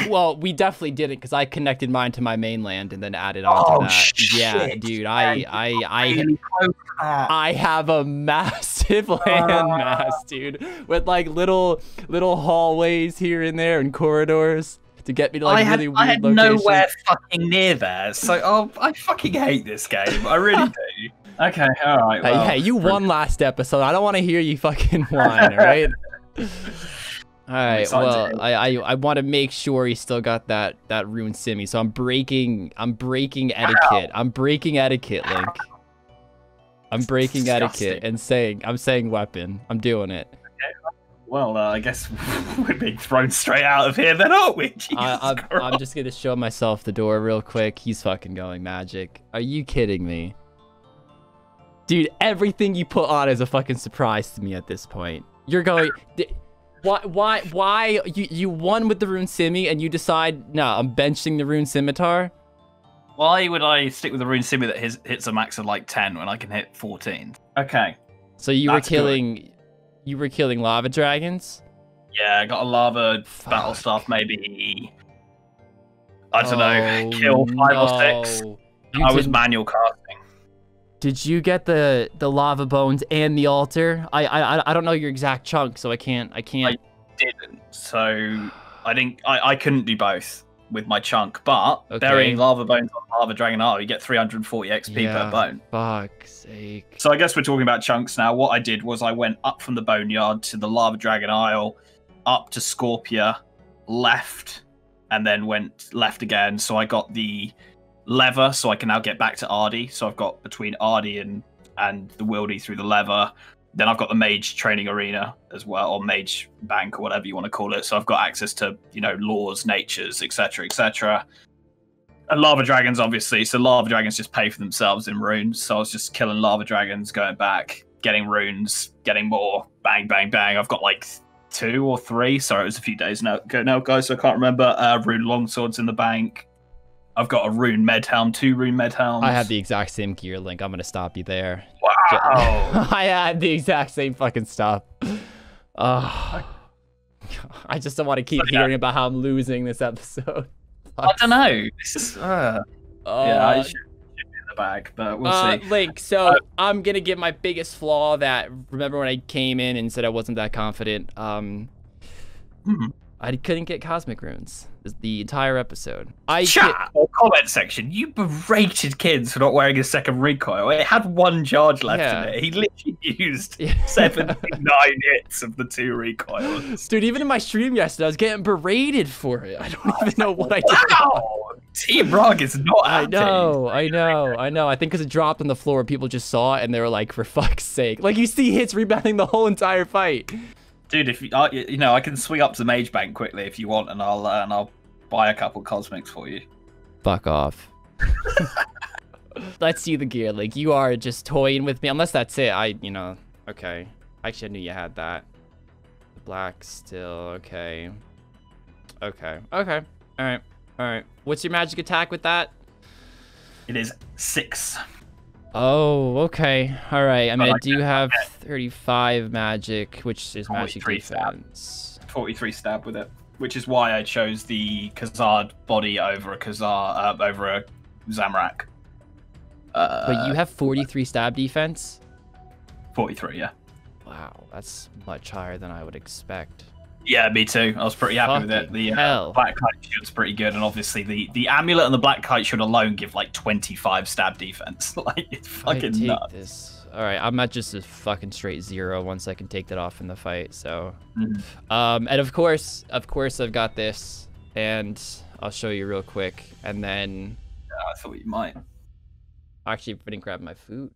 Well, we definitely didn't because I connected mine to my mainland and then added on to that. Shit. Yeah, dude, Really close to that. I have a massive land mass, dude, with like little hallways here and there and corridors to get me to like really weird I had locations. nowhere fucking near there, so I fucking hate this game. I really do. Okay, all right. Well, Hey, you won last episode. I don't want to hear you fucking whine, all right? All right. Well, I want to make sure he still got that rune simmy. So I'm breaking etiquette. I'm breaking etiquette, Link. I'm breaking etiquette and I'm saying weapon. I'm doing it. Well, I guess we're being thrown straight out of here then, aren't we? I'm just gonna show myself the door real quick. He's fucking going magic. Are you kidding me? Dude, everything you put on is a fucking surprise to me at this point. You're going... Why you won with the rune simmy and you decide, no, I'm benching the rune scimitar? Why would I stick with the rune simmy that hits a max of like 10 when I can hit 14? Okay. So you were killing lava dragons? Yeah, I got a lava battle staff, maybe. I don't know, kill 5 or 6. I was manual casting. Did you get the lava bones and the altar? I don't know your exact chunk, so I can't. I didn't. So I couldn't do both with my chunk, but burying lava bones on lava dragon you get 340 XP per bone. Fuck's sake. So I guess we're talking about chunks now. What I did was I went up from the boneyard to the lava dragon isle, up to Scorpia, left, and then went left again. So I got the lever, so I can now get back to Ardy. So I've got between Ardy and the Wildy through the lever. Then I've got the mage training arena as well, or mage bank, or whatever you want to call it. So I've got access to, laws, natures, etc., etc. And lava dragons, obviously. So lava dragons just pay for themselves in runes. So I was just killing lava dragons, going back, getting runes, getting more, bang, bang, bang. I've got like 2 or 3. Sorry, it was a few days ago now, guys, so I can't remember. Rune longswords in the bank. I've got a rune med helm, 2 rune med helms. I have the exact same gear, Link. I'm gonna stop you there. Wow. I had the exact same fucking stuff. I just don't want to keep hearing about how I'm losing this episode. I don't know. This is, yeah, I should be in the bag, but we'll see. Link, so I'm gonna give my biggest flaw that, remember when I came in and said I wasn't that confident? I couldn't get cosmic runes the entire episode. Chat or comment section, you berated kids for not wearing a second recoil. It had 1 charge left in it. He literally used 79 hits of the 2 recoils. Dude, even in my stream yesterday, I was getting berated for it. I don't even know what I did. Wow! Team Rargh is not happy. I know. I think because it dropped on the floor, people just saw it and they were like, for fuck's sake. Like, you see hits rebounding the whole entire fight. Dude, if you know, I can swing up to Mage Bank quickly if you want, and I'll buy a couple cosmics for you. Fuck off. Let's see the gear. Like, you are just toying with me. Unless that's it. Okay. Actually, I knew you had that. The black still. Okay. All right. What's your magic attack with that? It is 6. Oh, okay. All right. I mean, I do have 35 magic, which is magic defense. 43 stab with it, which is why I chose the Khazard body over a Zamorak. But you have 43 stab defense? 43, yeah. Wow, that's much higher than I would expect. Yeah, me too. I was pretty happy with it. The black kite shield's pretty good, and obviously the amulet and the black kite shield alone give like 25 stab defense. Like, it's fucking nuts. This. All right, I'm at just a fucking straight 0 once I can take that off in the fight. So, and of course, I've got this, and I'll show you real quick, and then. Yeah, I thought you might. Actually, I didn't grab my food,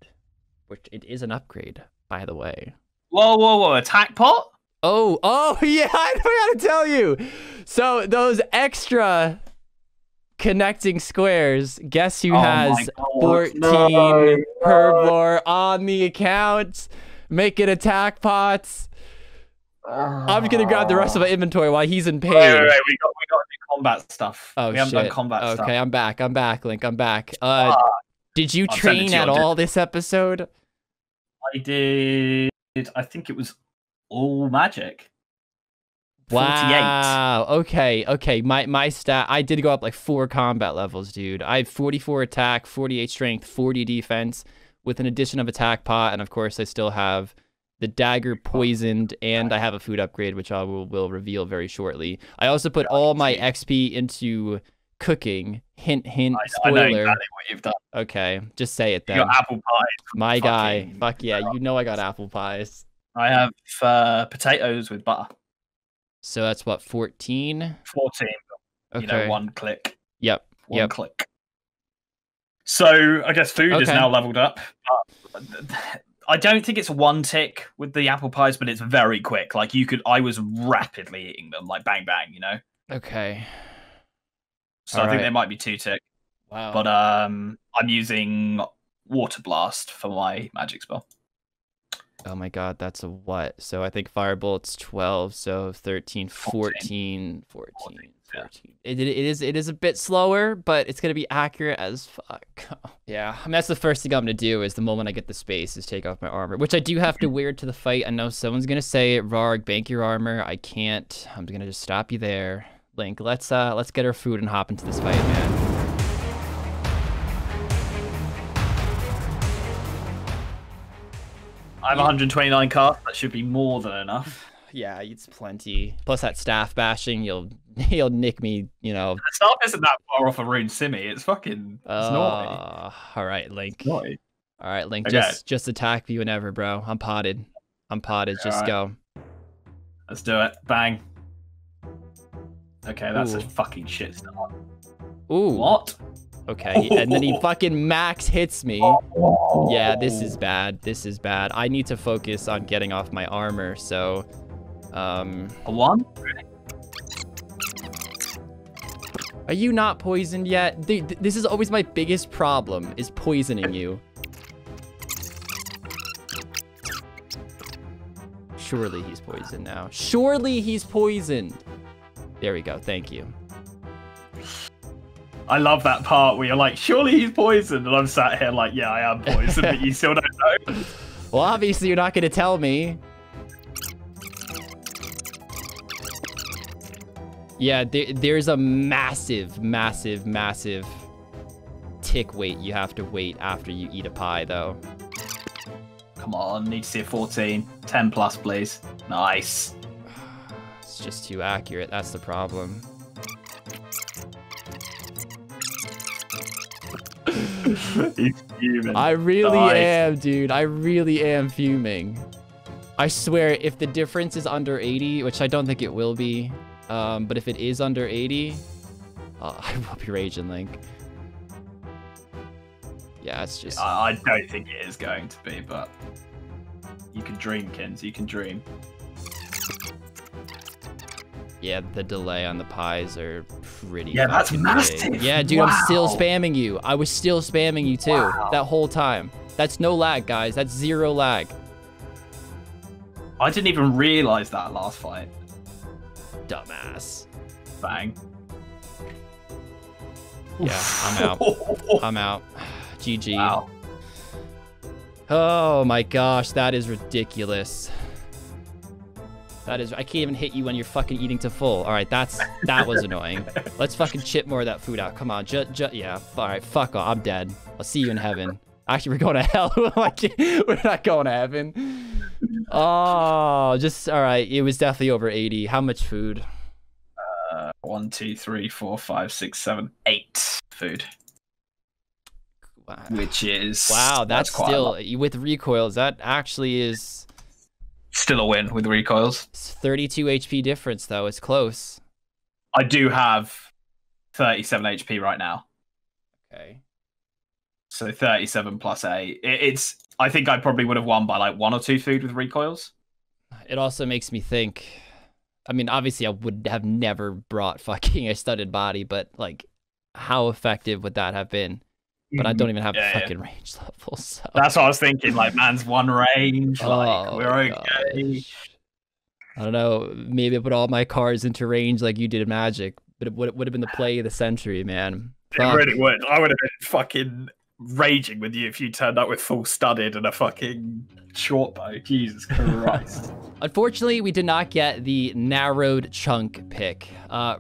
which it is an upgrade, by the way. Whoa! Attack pot. Oh, yeah, I forgot to tell you. So those extra connecting squares, guess who has 14 herbivore on the account, making attack pots. I'm just gonna grab the rest of my inventory while he's in pain. Wait, we got new combat stuff. Oh, we haven't done combat stuff. Okay, I'm back, Link, I'm back. Did you train at all this episode? I did. I think it was all magic. 48. Wow. Okay. My stat, I did go up like 4 combat levels, dude. I have 44 attack, 48 strength, 40 defense, with an addition of attack pot, and of course I still have the dagger poisoned, and I have a food upgrade, which I will reveal very shortly. I also put all my XP into cooking. Hint, spoiler. I know exactly what you've done. Okay, just say it then. You got apple pies. My guy. Fuck yeah, you know I got apple pies. I have potatoes with butter. So that's what, 14? 14. Okay. You know, 1 click. Yep. One click. So I guess food is now leveled up. I don't think it's 1 tick with the apple pies, but it's very quick. Like, I was rapidly eating them, like bang bang, you know? Okay. So I think there might be 2 tick. Wow. But I'm using Water Blast for my magic spell. Oh my god, that's a what? So I think Firebolt's 12, so 13, 14. Yeah. It is a bit slower, but it's gonna be accurate as fuck. Yeah, I mean, that's the first thing I'm gonna do is the moment I get the space is take off my armor, which I do have to wear to the fight. I know someone's gonna say, Rargh, bank your armor. I can't. I'm gonna just stop you there. Link, let's get our food and hop into this fight, man. I have 129 cards. That should be more than enough. Yeah, it's plenty. Plus that staff bashing, he'll nick me, you know. The staff isn't that far off a rune simmy. It's fucking naughty. All right, Link. All right, Link. Okay. Just attack me whenever, bro. I'm potted. Just go. Let's do it. Bang. Okay, that's a fucking shit start. Ooh. What? Okay, and then he fucking max hits me. Yeah, this is bad. I need to focus on getting off my armor, so... A 1? Are you not poisoned yet? This is always my biggest problem, is poisoning you. Surely he's poisoned now. Surely he's poisoned! There we go, thank you. I love that part where you're like, surely he's poisoned, and I'm sat here like, yeah, I am poisoned, but you still don't know. Well, obviously you're not going to tell me. Yeah, there's a massive tick wait you have to wait after you eat a pie, though. Come on, need to see a 14. 10 plus, please. Nice. It's just too accurate. That's the problem. He's fuming. I really am, dude. I really am fuming. I swear, if the difference is under 80, which I don't think it will be, but if it is under 80, I will be raging, Link. Yeah, it's just... I don't think it is going to be, but you can dream, Kins. You can dream. Yeah, the delay on the pies are pretty... Yeah, that's fucking massive. big. Yeah, dude, Wow. I'm still spamming you. I was still spamming you, too, Wow. that whole time. That's no lag, guys. That's 0 lag. I didn't even realize that last fight. Dumbass. Bang. Yeah, I'm out. I'm out. GG. Wow. Oh my gosh, that is ridiculous. That is... I can't even hit you when you're fucking eating to full. All right, that was annoying. Let's fucking chip more of that food out. Come on, yeah. All right, fuck off. I'm dead. I'll see you in heaven. Actually, we're going to hell. We're not going to heaven. Oh, just... All right, it was definitely over 80. How much food? 1, 2, 3, 4, 5, 6, 7, 8 food. Wow. Which is... Wow, that's quite a still... lot. With recoils, that actually is... Still a win with recoils. It's 32 HP difference, though. It's close. I do have 37 HP right now. Okay. So 37 plus 8. It's... I think I probably would have won by like 1 or 2 food with recoils. It also makes me think... I mean, obviously, I would have never brought fucking a studded body, but, like, how effective would that have been? But I don't even have fucking range levels. So. That's what I was thinking. Like, man's one range. Like, we're okay. Gosh. I don't know. Maybe I put all my cards into range like you did in Magic, but it would have been the play of the century, man. It really would. I would have been fucking raging with you if you turned up with full studded and a fucking short bow. Jesus Christ. Unfortunately, we did not get the narrowed chunk pick.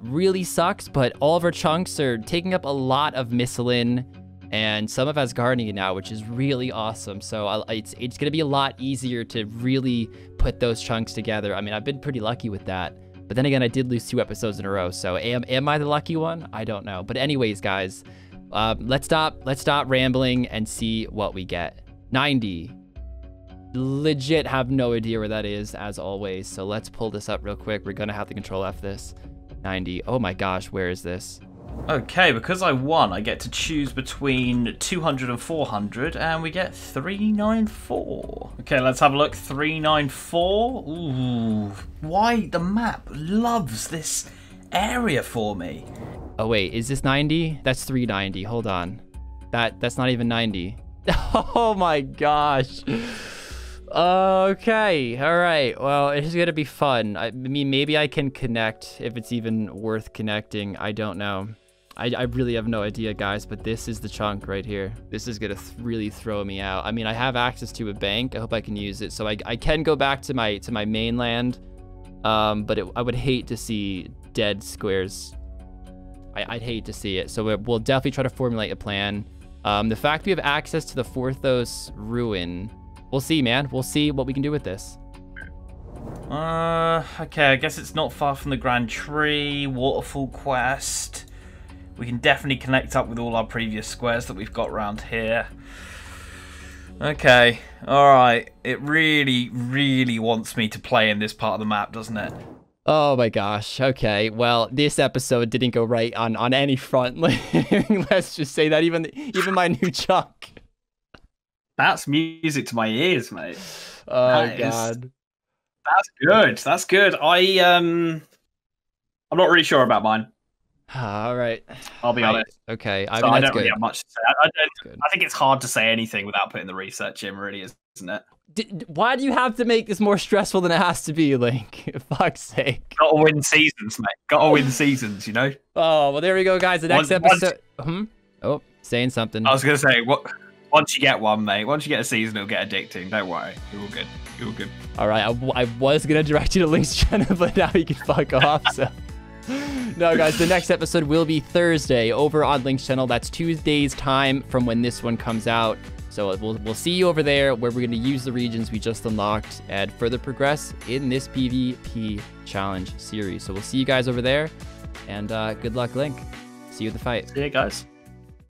Really sucks, but all of our chunks are taking up a lot of Miscelin and some of Asgardia now, which is really awesome. So it's going to be a lot easier to really put those chunks together. I mean, I've been pretty lucky with that. But then again, I did lose 2 episodes in a row. So am I the lucky one? I don't know. But anyways, guys, let's stop rambling and see what we get. 90. Legit have no idea where that is, as always. So let's pull this up real quick. We're going to have to control F this. 90. Oh my gosh, where is this? Okay, because I won, I get to choose between 200 and 400, and we get 394. Okay, let's have a look. 394. Ooh, why the map loves this area for me. Oh wait, is this 90? That's 390. Hold on. That's not even 90. Oh my gosh. Okay, all right. Well, it's gonna be fun. I mean, maybe I can connect if it's even worth connecting. I don't know. I really have no idea, guys, but this is the chunk right here. This is gonna really throw me out. I mean, I have access to a bank. I hope I can use it, so I can go back to my mainland. But I would hate to see dead squares. I'd hate to see it. So we'll definitely try to formulate a plan. The fact we have access to the Forthos ruin, we'll see, man. We'll see what we can do with this. Okay, I guess it's not far from the Grand Tree, Waterfall Quest. We can definitely connect up with all our previous squares that we've got around here. Okay, alright. It really, really wants me to play in this part of the map, doesn't it? Oh my gosh. Okay. Well, this episode didn't go right on any front. Let's just say that even my new chunk. That's music to my ears, mate. Oh god. That's good. That's good. I'm not really sure about mine. All right. I'll be honest. Okay. I mean, that's don't good. really have much to say. I think it's hard to say anything without putting the research in, really, isn't it? Why do you have to make this more stressful than it has to be, Link? For fuck's sake. Gotta win seasons, mate. Gotta win seasons, you know? Oh, well, there we go, guys. The next episode... Oh, saying something. I was going to say, once you get one, mate, once you get a season, it'll get addicting. Don't worry. You're all good. You're all good. All right. I was going to direct you to Link's channel, but now you can fuck off, so... No, guys, the next episode will be Thursday over on Link's channel. That's Tuesday's time from when this one comes out. So we'll see you over there, where we're going to use the regions we just unlocked and further progress in this PvP challenge series. So we'll see you guys over there, and good luck, Link. See you at the fight. See you guys.